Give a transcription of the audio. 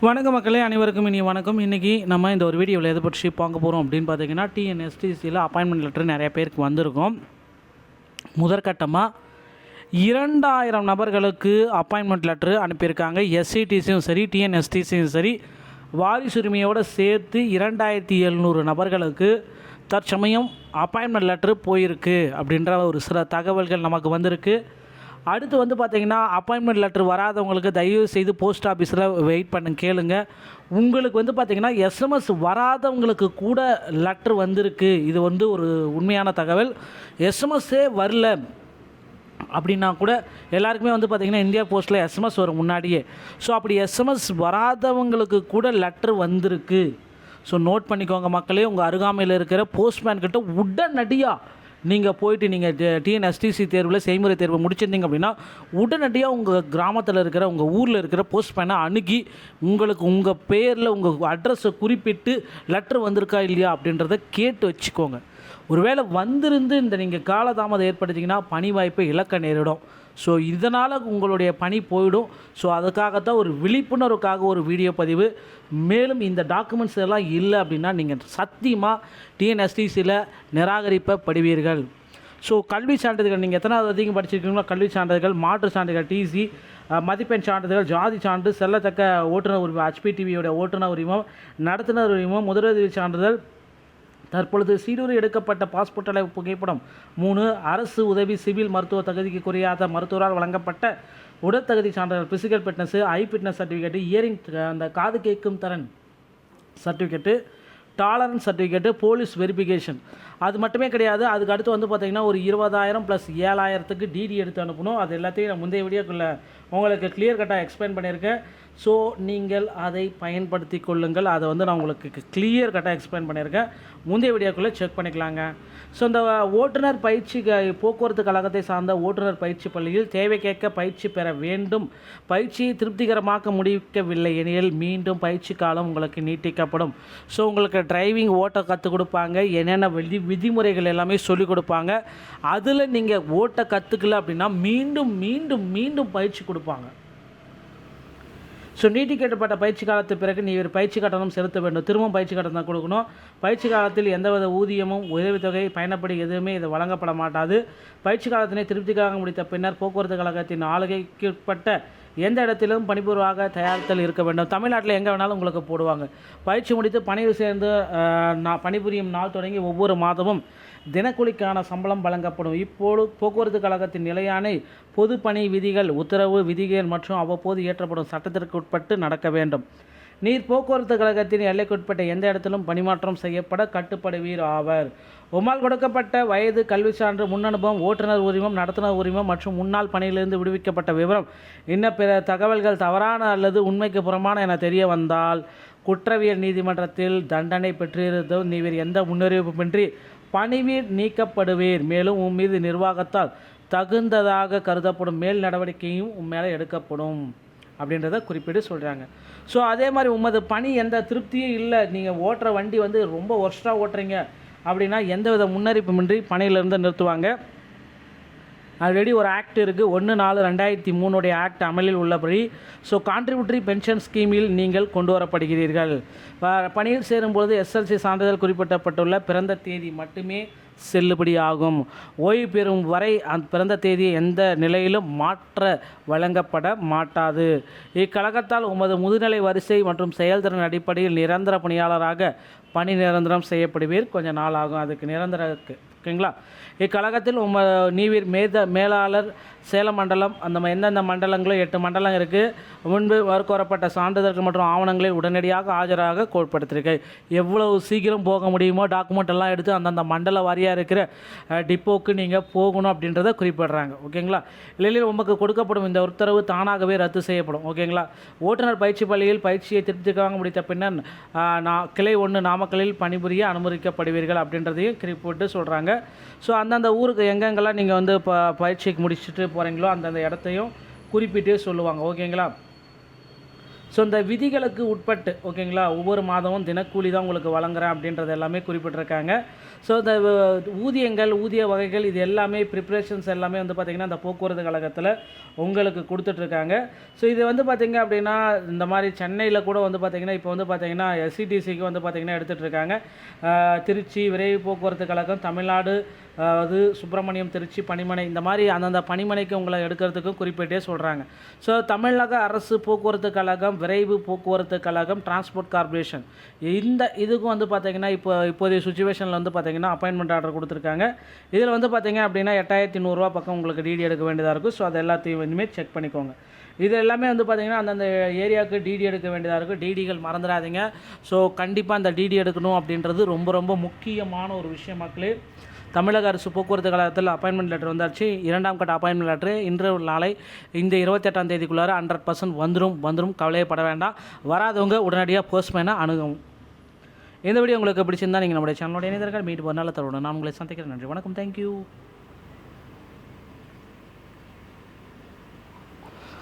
வணக்கம் மக்களே, அனைவருக்கும் இனி வணக்கம். இன்றைக்கி நம்ம இந்த ஒரு வீடியோவில் எதை பற்றி பார்க்க போகிறோம் அப்படின்னு பார்த்தீங்கன்னா, டிஎன்எஸ்டிசியில் அப்பாயின்மெண்ட் லெட்டர் நிறைய பேருக்கு வந்திருக்கும். முதற்கட்டமாக 2000 நபர்களுக்கு அப்பாயின்மெண்ட் லெட்ரு அனுப்பியிருக்காங்க. எஸ்சிடிசியும் சரி, டிஎன்எஸ்டிசியும் சரி, வாரிசுரிமையோடு சேர்த்து 2700 நபர்களுக்கு தற்சமயம் அப்பாயின்மெண்ட் லெட்ரு போயிருக்கு அப்படின்ற ஒரு சில தகவல்கள் நமக்கு வந்திருக்கு. அடுத்து வந்து பார்த்திங்கன்னா, அப்பாயின்மெண்ட் லெட்ரு வராதவங்களுக்கு தயவு செய்து போஸ்ட் ஆஃபீஸில் வெயிட் பண்ண கேளுங்க. உங்களுக்கு வந்து பார்த்திங்கன்னா எஸ்எம்எஸ் வராதவங்களுக்கு கூட லெட்ரு வந்திருக்கு. இது வந்து ஒரு உண்மையான தகவல். எஸ்எம்எஸ்ஸே வரல அப்படின்னா கூட எல்லாருக்குமே வந்து பார்த்திங்கன்னா இந்தியா போஸ்ட்டில் எஸ்எம்எஸ் வரும் முன்னாடியே. ஸோ அப்படி எஸ்எம்எஸ் வராதவங்களுக்கு கூட லெட்ரு வந்திருக்கு. ஸோ நோட் பண்ணிக்கோங்க மக்களே. உங்கள் அருகாமையில் இருக்கிற போஸ்ட்மேன் கிட்ட உடனடியாக நீங்கள் போயிட்டு நீங்கள் டிஎன்எஸ்டிசி தேர்வில் செய்முறை தேர்வு முடிச்சிருந்தீங்க அப்படின்னா உடனடியாக உங்கள் கிராமத்தில் இருக்கிற உங்கள் ஊரில் இருக்கிற போஸ்ட்மேனை அணுகி உங்களுக்கு உங்கள் பேரில் உங்கள் அட்ரஸை குறிப்பிட்டு லெட்ரு வந்திருக்கா இல்லையா அப்படின்றத கேட்டு வச்சுக்கோங்க. ஒருவேளை வந்திருந்து இந்த நீங்கள் காலதாமதம் ஏற்படுத்திங்கன்னா பணி வாய்ப்பை இழக்க நேரிடும். ஸோ இதனால் உங்களுடைய பணி போயிடும். ஸோ அதுக்காகத்தான் ஒரு விழிப்புணர்வுக்காக ஒரு வீடியோ பதிவு. மேலும் இந்த டாக்குமெண்ட்ஸ் எல்லாம் இல்லை அப்படின்னா நீங்கள் சத்தியமாக டிஎன்எஸ்டிசியில் நிராகரிக்கப்படுவீர்கள். ஸோ கல்வி சான்றிதழ்கள் நீங்கள் எத்தனாவது அதிகம் படிச்சிருக்கீங்களோ கல்வி சான்றிதழ்கள், மாற்று சான்றிதழ்கள், டிசி, மதிப்பெண் சான்றிதழ்கள், ஜாதி சான்று, செல்லத்தக்க ஓட்டுநர் உரிமம், HPTVயோட ஓட்டுநர் உரிமம், நடத்துனர் உரிமம், முதலுதவி சான்றிதழ், தற்பொழுது சீரூர் எடுக்கப்பட்ட பாஸ்போர்ட் அளவு புகைப்படம் 3, அரசு உதவி சிவில் மருத்துவ தகுதிக்கு குறையாத மருத்துவரால் வழங்கப்பட்ட உடற்தகுதி சான்றிதழ், ஃபிசிக்கல் ஃபிட்னஸ், ஐ ஃபிட்னஸ் சர்டிஃபிகேட்டு, இயரிங் அந்த காது கேட்கும் திறன் certificate, tolerance certificate, police verification. அது மட்டுமே கிடையாது. அதுக்கு அடுத்து வந்து பார்த்திங்கன்னா ஒரு 20,000 + 7,000க்கு டிடி எடுத்து அனுப்பணும். அது எல்லாத்தையும் நான் முந்தைய வீடியோக்குள்ளே உங்களுக்கு கிளியர் கட்டாக எக்ஸ்பிளைன் பண்ணியிருக்கேன். ஸோ நீங்கள் அதை பயன்படுத்தி கொள்ளுங்கள். அதை வந்து நான் உங்களுக்கு கிளியர் கட்டாக எக்ஸ்பிளைன் பண்ணியிருக்கேன். முந்தைய வீடியோக்குள்ளே செக் பண்ணிக்கலாங்க. ஸோ இந்த ஓட்டுநர் பயிற்சி போக்குவரத்து கழகத்தை சார்ந்த ஓட்டுநர் பயிற்சி பள்ளியில் தேவைக்கேற்க பயிற்சி பெற வேண்டும். பயிற்சியை திருப்திகரமாக முடிக்கவில்லை எனில் மீண்டும் பயிற்சி காலம் உங்களுக்கு நீட்டிக்கப்படும். ஸோ உங்களுக்கு டிரைவிங் ஓட்ட கற்றுக் கொடுப்பாங்க. என்னென்ன விதிமுறைகள் எல்லாமே சொல்லிக் கொடுப்பாங்க. அதில் நீங்கள் ஓட்ட கற்றுக்கல அப்படின்னா மீண்டும் மீண்டும் மீண்டும் பயிற்சி கொடுப்பாங்க. ஸோ நீட்டிக்கப்பட்ட பயிற்சி காலத்து பிறகு நீ ஒரு பயிற்சி கட்டணம் செலுத்த வேண்டும். திரும்பவும் பயிற்சி கட்டணம் கொடுக்கணும். பயிற்சி காலத்தில் எந்தவித ஊதியமும் உதவித்தொகை பயணப்படி எதுவுமே இது வழங்கப்பட மாட்டாது. பயிற்சி காலத்தினை திருப்திக்காக முடித்த பின்னர் போக்குவரத்து கழகத்தின் ஆளுகைக்குட்பட்ட எந்த இடத்திலும் பணிபுரிவாக தயாரித்தல் இருக்க வேண்டும். தமிழ்நாட்டில் எங்கே வேணாலும் உங்களுக்கு போடுவாங்க. பயிற்சி முடித்து பணியில் சேர்ந்து பணிபுரியும் நாள் தொடங்கி ஒவ்வொரு மாதமும் தினக்கூலிக்கான சம்பளம் வழங்கப்படும். இப்போது போக்குவரத்து கழகத்தின் நிலையான பொது பணி விதிகள், உத்தரவு, விதிகள் மற்றும் அவ்வப்போது இயற்றப்படும் சட்டத்திற்கு உட்பட்டு நடக்க வேண்டும். நீர் போக்குவரத்து கழகத்தின் எல்லைக்குட்பட்ட எந்த இடத்திலும் பணிமாற்றம் செய்யப்பட கட்டுப்படுவீர் ஆவர். உம்மால் கொடுக்கப்பட்ட வயது, கல்வி சான்று, முன் அனுபவம், ஓட்டுநர் உரிமம், நடத்துனர் உரிமம் மற்றும் முன்னாள் பணியிலிருந்து விடுவிக்கப்பட்ட விவரம் இன்ன பிற தகவல்கள் தவறான அல்லது உண்மைக்கு புறமான என தெரிய வந்தால் குற்றவியல் நீதிமன்றத்தில் தண்டனை பெற்றிருந்தும் நீர் எந்த முன்னறிவிப்புமின்றி பணிவீர் நீக்கப்படுவீர். மேலும் உன் மீது நிர்வாகத்தால் தகுந்ததாக கருதப்படும் மேல் நடவடிக்கையும் உன் மேலே எடுக்கப்படும் அப்படின்றத குறிப்பிட்டு சொல்கிறாங்க. ஸோ அதே மாதிரி உமது பணி எந்த திருப்தியும் இல்லை, நீங்கள் ஓட்டுற வண்டி வந்து ரொம்ப ஒர்ஸ்ட்டாக ஓட்டுறீங்க அப்படின்னா எந்தவித முன்னறிப்புமின்றி பணியிலிருந்து நிறுத்துவாங்க. ஆல்ரெடி ஒரு ஆக்ட் இருக்குது, 1/4/2003 ஆக்ட் அமலில் உள்ளபடி. ஸோ கான்ட்ரிபியூட்டரி பென்ஷன் ஸ்கீமில் நீங்கள் கொண்டு வரப்படுகிறீர்கள். பணியில் சேரும்பொழுது SLC சான்றிதழ் குறிப்பிடப்பட்டுள்ள பிறந்த தேதி மட்டுமே செல்லுபடி ஆகும். ஓய்வு பெறும் வரை அந்த பிறந்த தேதியை எந்த நிலையிலும் மாற்ற வழங்கப்பட மாட்டாது. இக்கழகத்தால் உமது முதுநிலை வரிசை மற்றும் செயல்திறன் அடிப்படையில் நிரந்தர பணியாளராக பணி நிரந்தரம் செய்யப்படுவீர். கொஞ்சம் நாள் ஆகும் அதுக்கு நிரந்தரக்கு. ஓகேங்களா? இக்கழகத்தில் நீவீர் மேலாளர் சேலம் மண்டலம் அந்த எந்தெந்த மண்டலங்களும் 8 மண்டலம் இருக்குது. முன்பு கோரப்பட்ட சான்றிதழ்கள் மற்றும் ஆவணங்களை உடனடியாக ஆஜராக கோட்படுத்திருக்கேன். எவ்வளவு சீக்கிரம் போக முடியுமோ டாக்குமெண்ட் எல்லாம் எடுத்து அந்தந்த மண்டல வாரியாக இருக்கிற டிப்போக்கு நீங்கள் போகணும் அப்படின்றத குறிப்பிடுறாங்க. ஓகேங்களா? இல்லையில் உங்களுக்கு கொடுக்கப்படும் இந்த உத்தரவு தானாகவே ரத்து செய்யப்படும். ஓகேங்களா? ஓட்டுநர் பயிற்சி பள்ளியில் பயிற்சியை திருப்திக்காக முடித்த பின்னர் கிளை 1 நாமக்கலில் பணிபுரிய அனுமதிக்கப்படுவீர்கள் அப்படின்றதையும் குறிப்பிட்டு சொல்கிறாங்க. ஸோ அந்தந்த ஊருக்கு எங்கெங்கெல்லாம் நீங்கள் வந்து பயிற்சிக்கு முடிச்சுட்டு போகிறீங்களோ அந்தந்த இடத்தையும் குறிப்பிட்டே சொல்லுவாங்க. ஓகேங்களா? ஸோ இந்த விதிகளுக்கு உட்பட்டு ஓகேங்களா, ஒவ்வொரு மாதமும் தினக்கூலி தான் உங்களுக்கு வழங்குறேன் அப்படின்றது எல்லாமே குறிப்பிட்டிருக்காங்க. ஸோ இந்த ஊதியங்கள், ஊதிய வகைகள் இது எல்லாமே ப்ரிப்ரேஷன்ஸ் எல்லாமே வந்து பார்த்திங்கன்னா இந்த போக்குவரத்து கழகத்தில் உங்களுக்கு கொடுத்துட்ருக்காங்க. ஸோ இது வந்து பார்த்திங்க அப்படின்னா இந்த மாதிரி சென்னையில் கூட வந்து பார்த்திங்கன்னா இப்போ வந்து பார்த்திங்கன்னா எஸ்சிடிசிக்கு வந்து பார்த்திங்கன்னா எடுத்துகிட்ருக்காங்க. திருச்சி விரைவு போக்குவரத்து கழகம், தமிழ்நாடு அது சுப்பிரமணியம், திருச்சி, பணிமனை, இந்த மாதிரி அந்தந்த பணிமனைக்கு உங்களை எடுக்கிறதுக்கும் குறிப்பிட்டே சொல்கிறாங்க. ஸோ தமிழக அரசு போக்குவரத்து கழகம், விரைவு போக்குவரத்து கழகம், டிரான்ஸ்போர்ட் கார்ப்பரேஷன் இந்த இதுக்கும் வந்து பார்த்திங்கன்னா இப்போதைய சுச்சுவேஷனில் வந்து பார்த்திங்கன்னா அப்பாயின்மெண்ட் ஆர்டர் கொடுத்துருக்காங்க. இதில் வந்து பார்த்திங்க அப்படின்னா 8100 ரூபா பக்கம் உங்களுக்கு டிடி எடுக்க வேண்டியதாக இருக்கும். ஸோ அது எல்லாத்தையும் இனிமேல் செக் பண்ணிக்கோங்க. இது எல்லாமே வந்து பார்த்திங்கன்னா அந்தந்த ஏரியாவுக்கு டிடி எடுக்க வேண்டியதாக இருக்கும். டிடிகள் மறந்துடாதீங்க. ஸோ கண்டிப்பாக அந்த டிடி எடுக்கணும் அப்படின்றது ரொம்ப ரொம்ப முக்கியமான ஒரு விஷயம் மக்களே. தமிழக அரசு போக்குவரத்து கழகத்தில் அப்பாயின்மெண்ட் லெட்டர் வந்தாச்சு. 2ஆம் கட்ட அப்பாயின்மெண்ட் லெட்டர் இன்று நாளை இந்த 28ஆம் தேதிக்குள்ளார 100% வந்துடும். கவலையப்பட வேண்டாம். வராதவங்க உடனடியாக போஸ்ட்மேனை அணுகவும். இந்த வீடியோ உங்களுக்கு பிடிச்சிருந்தால் நீங்கள் நம்முடைய சேனலோட இணைந்தீர்கள். மீட் ஒரு நாள் தருவோம். நான் உங்களை சந்திக்கிறேன். நன்றி, வணக்கம், தேங்க்யூ.